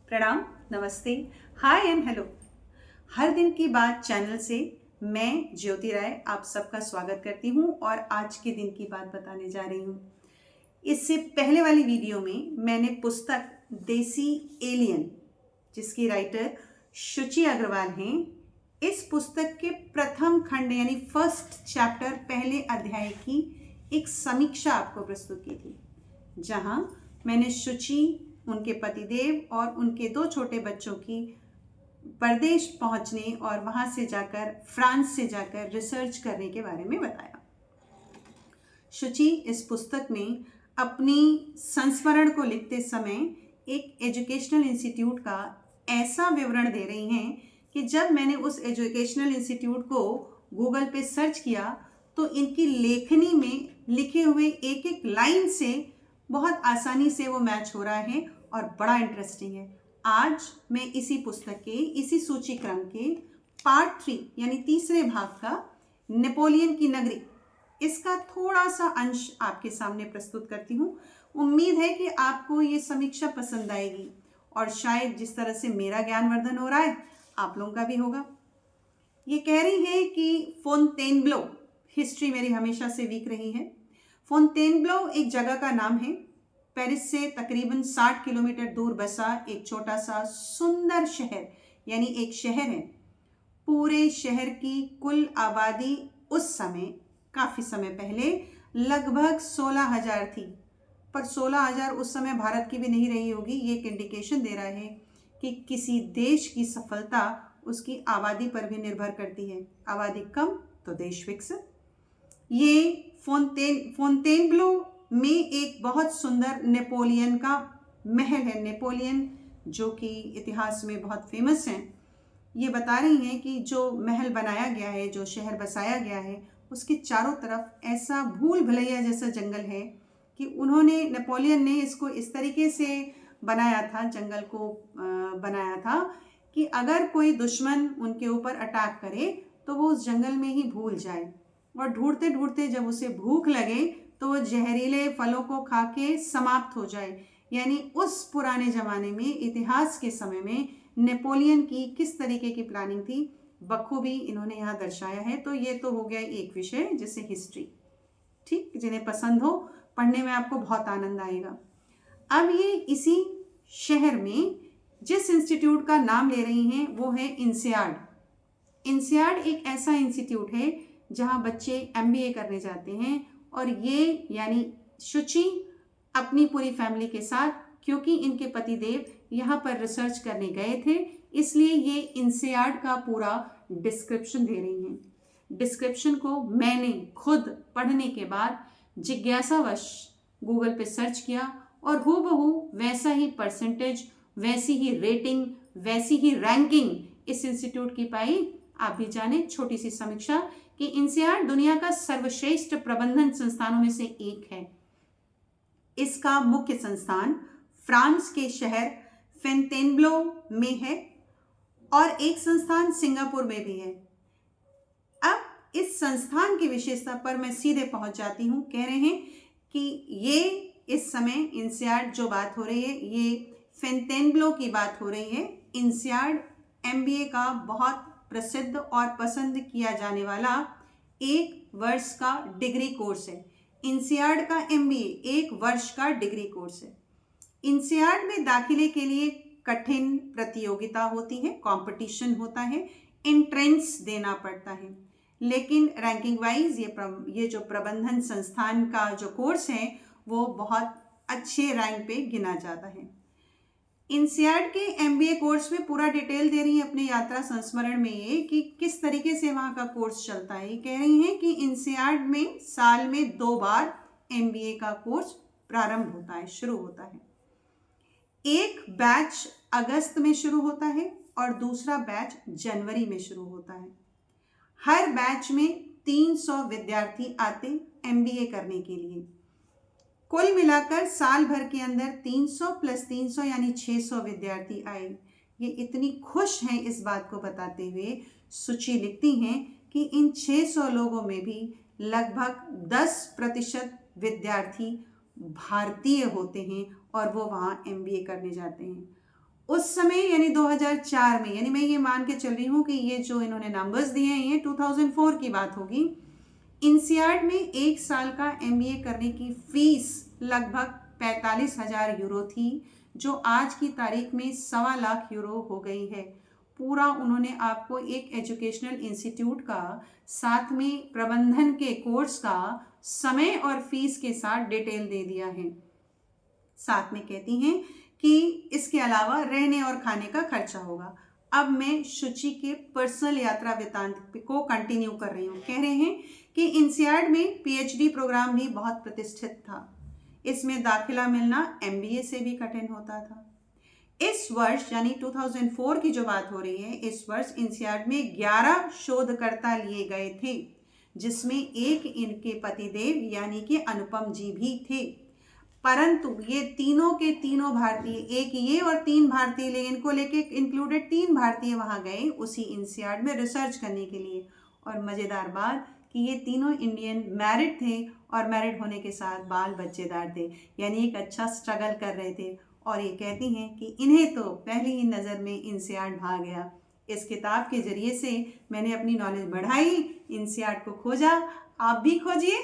प्रणाम, नमस्ते, हाय and hello. हर दिन की बात चैनल से मैं ज्योति राय आप सबका स्वागत करती हूँ और आज के दिन की बात बताने जा रही हूँ। इससे पहले वाली वीडियो में मैंने पुस्तक देसी एलियन, जिसकी राइटर शुचि अग्रवाल हैं, इस पुस्तक के प्रथम खंड यानी फर्स्ट चैप्टर, पहले अध्याय की एक समीक्षा आपको प्रस्तुत की थी, जहाँ मैंने शुचि, उनके पतिदेव और उनके 2 छोटे बच्चों की परदेश पहुंचने और वहां से जाकर फ्रांस से जाकर रिसर्च करने के बारे में बताया। शुचि इस पुस्तक में अपनी संस्मरण को लिखते समय एक एजुकेशनल इंस्टीट्यूट का ऐसा विवरण दे रही हैं कि जब मैंने उस एजुकेशनल इंस्टीट्यूट को गूगल पे सर्च किया तो इनकी लेखनी में लिखे हुए एक एक लाइन से बहुत आसानी से वो मैच हो रहा है और बड़ा इंटरेस्टिंग है। आज मैं इसी पुस्तक के इसी सूची क्रम के पार्ट 3 यानी तीसरे भाग का नेपोलियन की नगरी, इसका थोड़ा सा अंश आपके सामने प्रस्तुत करती हूँ। उम्मीद है कि आपको ये समीक्षा पसंद आएगी और शायद जिस तरह से मेरा ज्ञानवर्धन हो रहा है आप लोगों का भी होगा। ये कह रही है कि फोंटेनब्लो, हिस्ट्री मेरी हमेशा से वीक रही है। फोंटेनब्लो एक जगह का नाम है, पेरिस से तकरीबन 60 किलोमीटर दूर बसा एक छोटा सा सुंदर शहर, यानी एक शहर है। पूरे शहर की कुल आबादी उस समय, काफ़ी समय पहले, लगभग 16,000 थी, पर 16,000 उस समय भारत की भी नहीं रही होगी। ये एक इंडिकेशन दे रहा है कि किसी देश की सफलता उसकी आबादी पर भी निर्भर करती है। आबादी कम तो देश विकसित। ये फोंटेनब्लो में एक बहुत सुंदर नेपोलियन का महल है। नेपोलियन जो कि इतिहास में बहुत फेमस हैं, ये बता रही हैं कि जो महल बनाया गया है, जो शहर बसाया गया है, उसके चारों तरफ ऐसा भूल भुलैया जैसा जंगल है कि नेपोलियन ने इसको इस तरीके से बनाया था, जंगल को बनाया था कि अगर कोई दुश्मन उनके ऊपर अटैक करे तो वो उस जंगल में ही भूल जाए और ढूंढते ढूंढते जब उसे भूख लगे तो वो जहरीले फलों को खा के समाप्त हो जाए। यानी उस पुराने ज़माने में, इतिहास के समय में नेपोलियन की किस तरीके की प्लानिंग थी, बखूबी इन्होंने यहाँ दर्शाया है। तो ये तो हो गया एक विषय, जैसे हिस्ट्री, ठीक, जिन्हें पसंद हो, पढ़ने में आपको बहुत आनंद आएगा। अब ये इसी शहर में जिस इंस्टीट्यूट का नाम ले रही हैं वो है इंसियाड। इंसियाड एक ऐसा इंस्टीट्यूट है जहाँ बच्चे MBA करने जाते हैं और ये यानी शुचि अपनी पूरी फैमिली के साथ, क्योंकि इनके पतिदेव यहाँ पर रिसर्च करने गए थे, इसलिए ये इंसियाड का पूरा डिस्क्रिप्शन दे रही हैं। डिस्क्रिप्शन को मैंने खुद पढ़ने के बाद जिज्ञासावश गूगल पे सर्च किया और हूबहू वैसा ही परसेंटेज, वैसी ही रेटिंग, वैसी ही रैंकिंग इस इंस्टीट्यूट की पाई। आप भी जाने, छोटी सी समीक्षा, कि इंसियाड दुनिया का सर्वश्रेष्ठ प्रबंधन संस्थानों में से एक है। इसका मुख्य संस्थान फ्रांस के शहर फोंटेनब्लो में है और एक संस्थान सिंगापुर में भी है। अब इस संस्थान की विशेषता पर मैं सीधे पहुंच जाती हूं। कह रहे हैं कि ये इस समय इंसियाड जो बात हो रही है, ये फोंटेनब्लो की बात हो रही है। इंसियाड MBA का बहुत प्रसिद्ध और पसंद किया जाने वाला 1 वर्ष का डिग्री कोर्स है। इंसियाड का MBA 1 वर्ष का डिग्री कोर्स है। इंसियाड में दाखिले के लिए कठिन प्रतियोगिता होती है, कंपटीशन होता है, एंट्रेंस देना पड़ता है, लेकिन रैंकिंग वाइज ये जो प्रबंधन संस्थान का जो कोर्स है वो बहुत अच्छे रैंक पे गिना जाता है। इंसियाड के MBA कोर्स में पूरा डिटेल दे रही है अपने यात्रा संस्मरण में ये कि किस तरीके से वहाँ का कोर्स चलता है। कह रही हैं कि इंसियाड में साल में 2 बार MBA का कोर्स प्रारंभ होता है, शुरू होता है। एक बैच अगस्त में शुरू होता है और दूसरा बैच जनवरी में शुरू होता है। हर बैच में 300 विद्यार्थी आते MBA करने के लिए। कुल मिलाकर साल भर के अंदर 300 + 300 यानी 600 विद्यार्थी आए। ये इतनी खुश हैं इस बात को बताते हुए, शुचि लिखती हैं कि इन 600 लोगों में भी लगभग 10% विद्यार्थी भारतीय होते हैं और वो वहाँ MBA करने जाते हैं। उस समय यानी 2004 में, यानी मैं ये मान के चल रही हूँ कि ये जो इन्होंने नंबर्स दिए हैं ये 2004 की बात होगी। इंसियाड में एक साल का एमबीए करने की फीस लगभग 45,000 यूरो थी, जो आज की तारीख में 1.25 लाख यूरो हो गई है। पूरा उन्होंने आपको एक एजुकेशनल इंस्टीट्यूट का, साथ में प्रबंधन के कोर्स का समय और फीस के साथ डिटेल दे दिया है। साथ में कहती हैं कि इसके अलावा रहने और खाने का खर्चा होगा। अब मैं शुचि के पर्सनल यात्रा वृत्तांत को कंटिन्यू कर रही हूँ। कह रहे हैं कि इंसियाड में पीएचडी प्रोग्राम भी बहुत प्रतिष्ठित था। इसमें दाखिला मिलना एमबीए से भी कठिन होता था। इस वर्ष यानी 2004 की जो बात हो रही है, इस वर्ष इंसियाड में 11 शोधकर्ता लिए गए थे, जिसमें एक इनके पतिदेव यानी कि अनुपम जी भी थे। परंतु ये तीनों के तीनों भारतीय, एक ये और 3 भारतीय, लेकिन इनको लेके इंक्लूडेड 3 भारतीय वहाँ गए उसी इंसियाड में रिसर्च करने के लिए। और मज़ेदार बात कि ये तीनों इंडियन मैरिड थे और मैरिड होने के साथ बाल बच्चेदार थे, यानी एक अच्छा स्ट्रगल कर रहे थे। और ये कहती हैं कि इन्हें तो पहली ही नज़र में इंसियाड भा गया। इस किताब के ज़रिए से मैंने अपनी नॉलेज बढ़ाई, इंसियाड को खोजा। आप भी खोजिए।